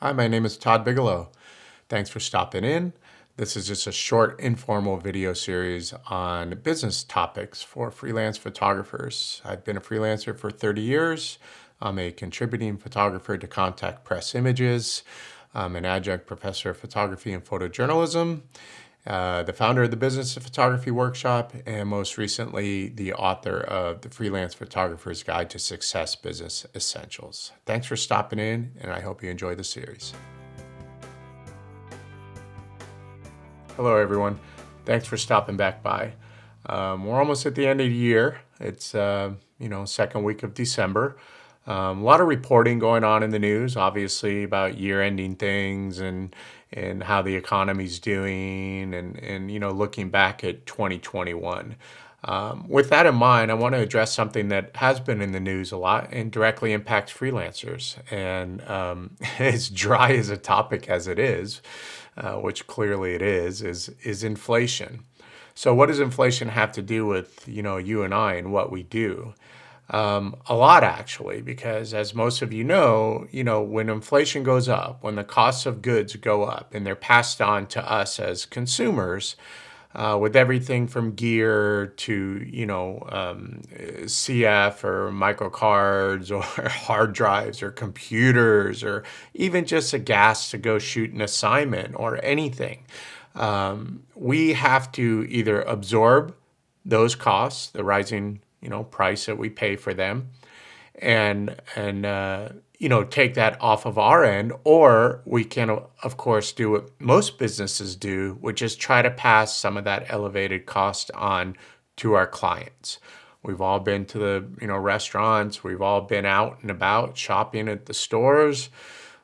Hi, my name is Todd Bigelow. Thanks for stopping in. This is just a short informal video series on business topics for freelance photographers. I've been a freelancer for 30 years. I'm a contributing photographer to Contact Press Images. I'm an adjunct professor of photography and photojournalism, the founder of the Business of Photography Workshop, and most recently, the author of the Freelance Photographer's Guide to Success Business Essentials. Thanks for stopping in, and I hope you enjoy the series. Hello, everyone. Thanks for stopping back by. We're almost at the end of the year. It's, second week of December. A lot of reporting going on in the news, obviously, about year-ending things and how the economy's doing and looking back at 2021. With that in mind, I want to address something that has been in the news a lot and directly impacts freelancers. And as dry as a topic as it is, which clearly it is inflation. So what does inflation have to do with, you and I and what we do? A lot, actually, because as most of you know, when inflation goes up, when the costs of goods go up and they're passed on to us as consumers, with everything from gear to, CF or microcards or hard drives or computers or even just a gas to go shoot an assignment or anything. We have to either absorb those costs, the rising, price that we pay for them, and take that off of our end, or we can, of course, do what most businesses do, which is try to pass some of that elevated cost on to our clients. We've all been to the, restaurants. We've all been out and about shopping at the stores,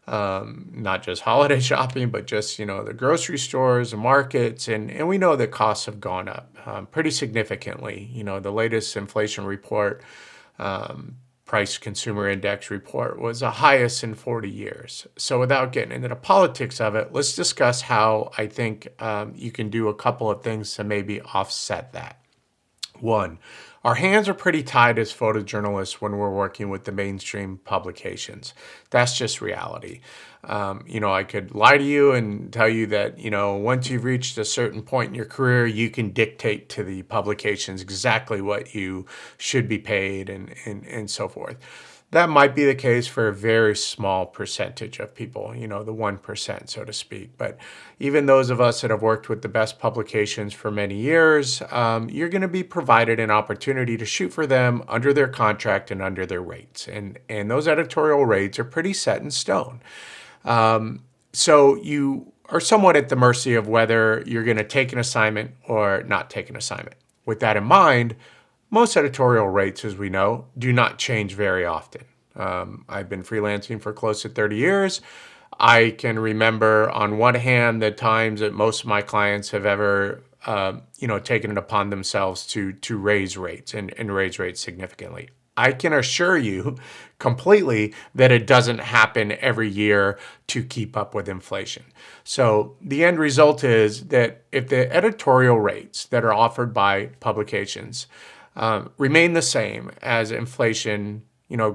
not just holiday shopping, but just, the grocery stores, the markets, and we know that costs have gone up pretty significantly. The latest inflation report, Price Consumer Index report, was the highest in 40 years. So without getting into the politics of it, let's discuss how I think you can do a couple of things to maybe offset that. One, our hands are pretty tied as photojournalists when we're working with the mainstream publications. That's just reality. I could lie to you and tell you that, once you've reached a certain point in your career, you can dictate to the publications exactly what you should be paid and so forth. That might be the case for a very small percentage of people, the 1%, so to speak. But even those of us that have worked with the best publications for many years, you're going to be provided an opportunity to shoot for them under their contract and under their rates. And those editorial rates are pretty set in stone. So you are somewhat at the mercy of whether you're going to take an assignment or not take an assignment. With that in mind, most editorial rates, as we know, do not change very often. I've been freelancing for close to 30 years. I can remember on one hand the times that most of my clients have ever, taken it upon themselves to raise rates and raise rates significantly. I can assure you completely that it doesn't happen every year to keep up with inflation. So the end result is that if the editorial rates that are offered by publications remain the same as inflation,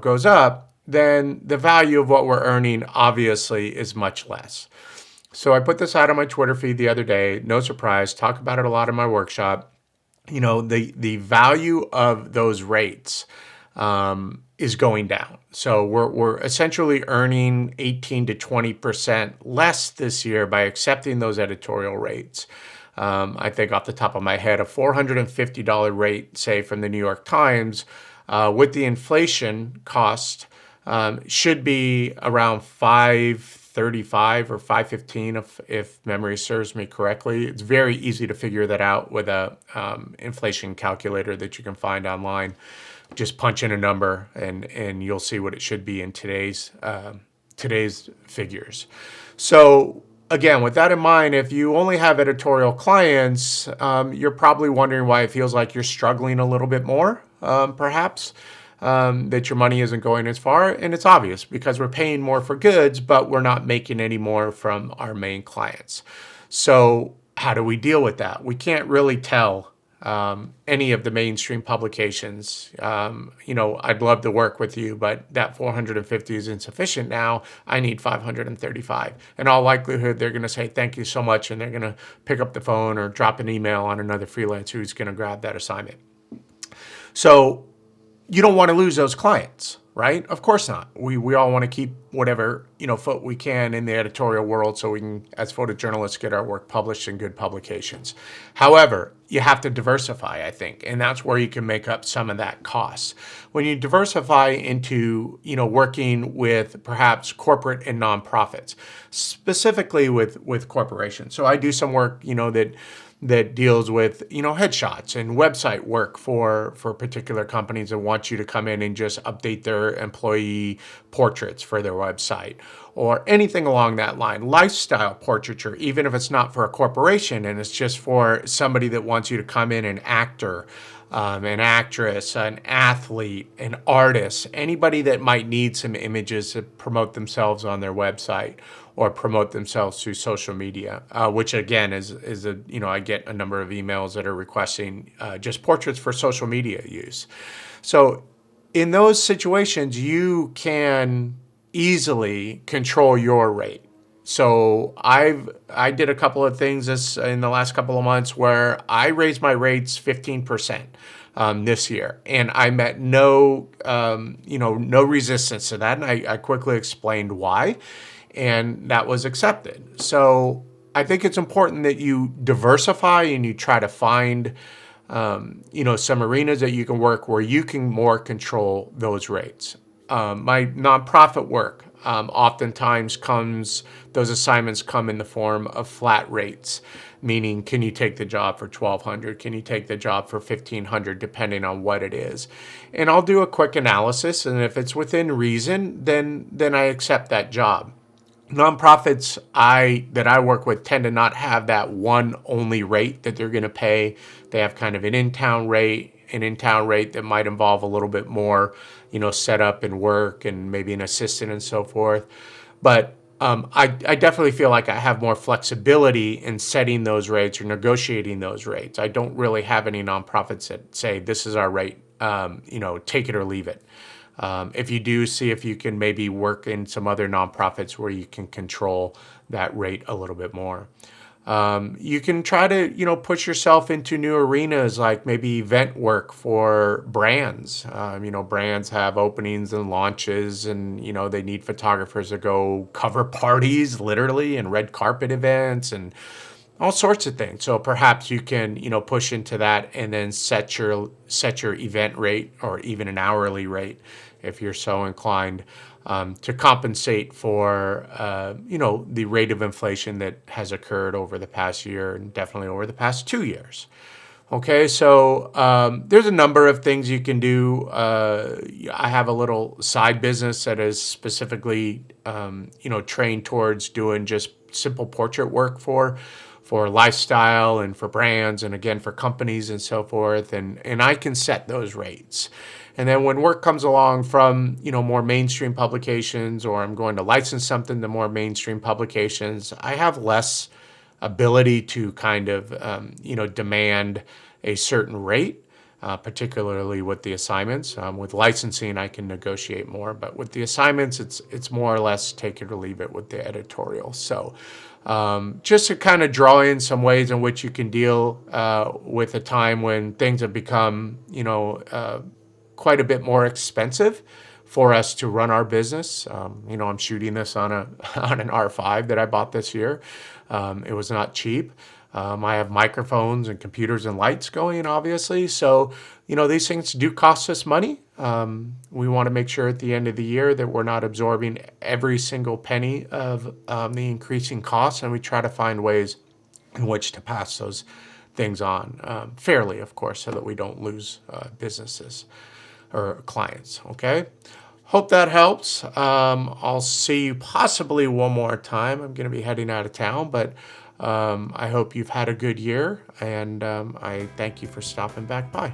goes up, then the value of what we're earning obviously is much less. So I put this out on my Twitter feed the other day. No surprise, talk about it a lot in my workshop. The value of those rates is going down. So we're essentially earning 18 to 20% less this year by accepting those editorial rates. I think off the top of my head, a $450 rate, say from the New York Times, with the inflation cost, should be around $535 or $515 if memory serves me correctly. It's very easy to figure that out with a inflation calculator that you can find online. Just punch in a number and you'll see what it should be in today's figures. So again, with that in mind, if you only have editorial clients, you're probably wondering why it feels like you're struggling a little bit more, perhaps, that your money isn't going as far. And it's obvious because we're paying more for goods, but we're not making any more from our main clients. So how do we deal with that? We can't really tell any of the mainstream publications. I'd love to work with you, but that 450 is insufficient now. I need 535. In all likelihood, they're going to say, thank you so much. And they're going to pick up the phone or drop an email on another freelancer who's going to grab that assignment. So you don't want to lose those clients, right? Of course not. We all want to keep whatever, foot we can in the editorial world so we can, as photojournalists, get our work published in good publications. However, you have to diversify, I think, and that's where you can make up some of that cost. When you diversify into, working with perhaps corporate and nonprofits, specifically with corporations. So I do some work, that deals with, headshots and website work for particular companies that want you to come in and just update their employee portraits for their website or anything along that line. Lifestyle portraiture, even if it's not for a corporation and it's just for somebody that wants you to come in, an actor, an actress, an athlete, an artist, anybody that might need some images to promote themselves on their website or promote themselves through social media, which again is I get a number of emails that are requesting just portraits for social media use. So in those situations, you can easily control your rate. So I did a couple of things in the last couple of months where I raised my rates 15%. This year, and I met no resistance to that, and I quickly explained why, and that was accepted. So I think it's important that you diversify and you try to find, some arenas that you can work where you can more control those rates. My nonprofit work oftentimes those assignments come in the form of flat rates, meaning can you take the job for $1,200? Can you take the job for $1,500, depending on what it is? And I'll do a quick analysis, and if it's within reason, then I accept that job. Nonprofits that I work with tend to not have that one only rate that they're going to pay. They have kind of an in-town rate that might involve a little bit more, setup and work and maybe an assistant and so forth. But I definitely feel like I have more flexibility in setting those rates or negotiating those rates. I don't really have any nonprofits that say this is our rate, take it or leave it. If you do, see if you can maybe work in some other nonprofits where you can control that rate a little bit more. You can try to, push yourself into new arenas like maybe event work for brands. Brands have openings and launches and, they need photographers to go cover parties, literally, and red carpet events and all sorts of things. So perhaps you can, push into that and then set your event rate or even an hourly rate if you're so inclined, to compensate for, the rate of inflation that has occurred over the past year and definitely over the past 2 years. Okay, so there's a number of things you can do. I have a little side business that is specifically, trained towards doing just simple portrait work for lifestyle and for brands and again for companies and so forth. And I can set those rates. And then when work comes along from, more mainstream publications, or I'm going to license something to more mainstream publications, I have less ability to kind of, demand a certain rate, particularly with the assignments. With licensing, I can negotiate more, but with the assignments, it's more or less take it or leave it with the editorial. So just to kind of draw in some ways in which you can deal with a time when things have become, quite a bit more expensive for us to run our business. I'm shooting this on an R5 that I bought this year. It was not cheap. I have microphones and computers and lights going, obviously. So, these things do cost us money. We want to make sure at the end of the year that we're not absorbing every single penny of the increasing costs, and we try to find ways in which to pass those things on fairly, of course, so that we don't lose businesses or clients. Okay. Hope that helps. I'll see you possibly one more time. I'm going to be heading out of town, but I hope you've had a good year, and I thank you for stopping back by.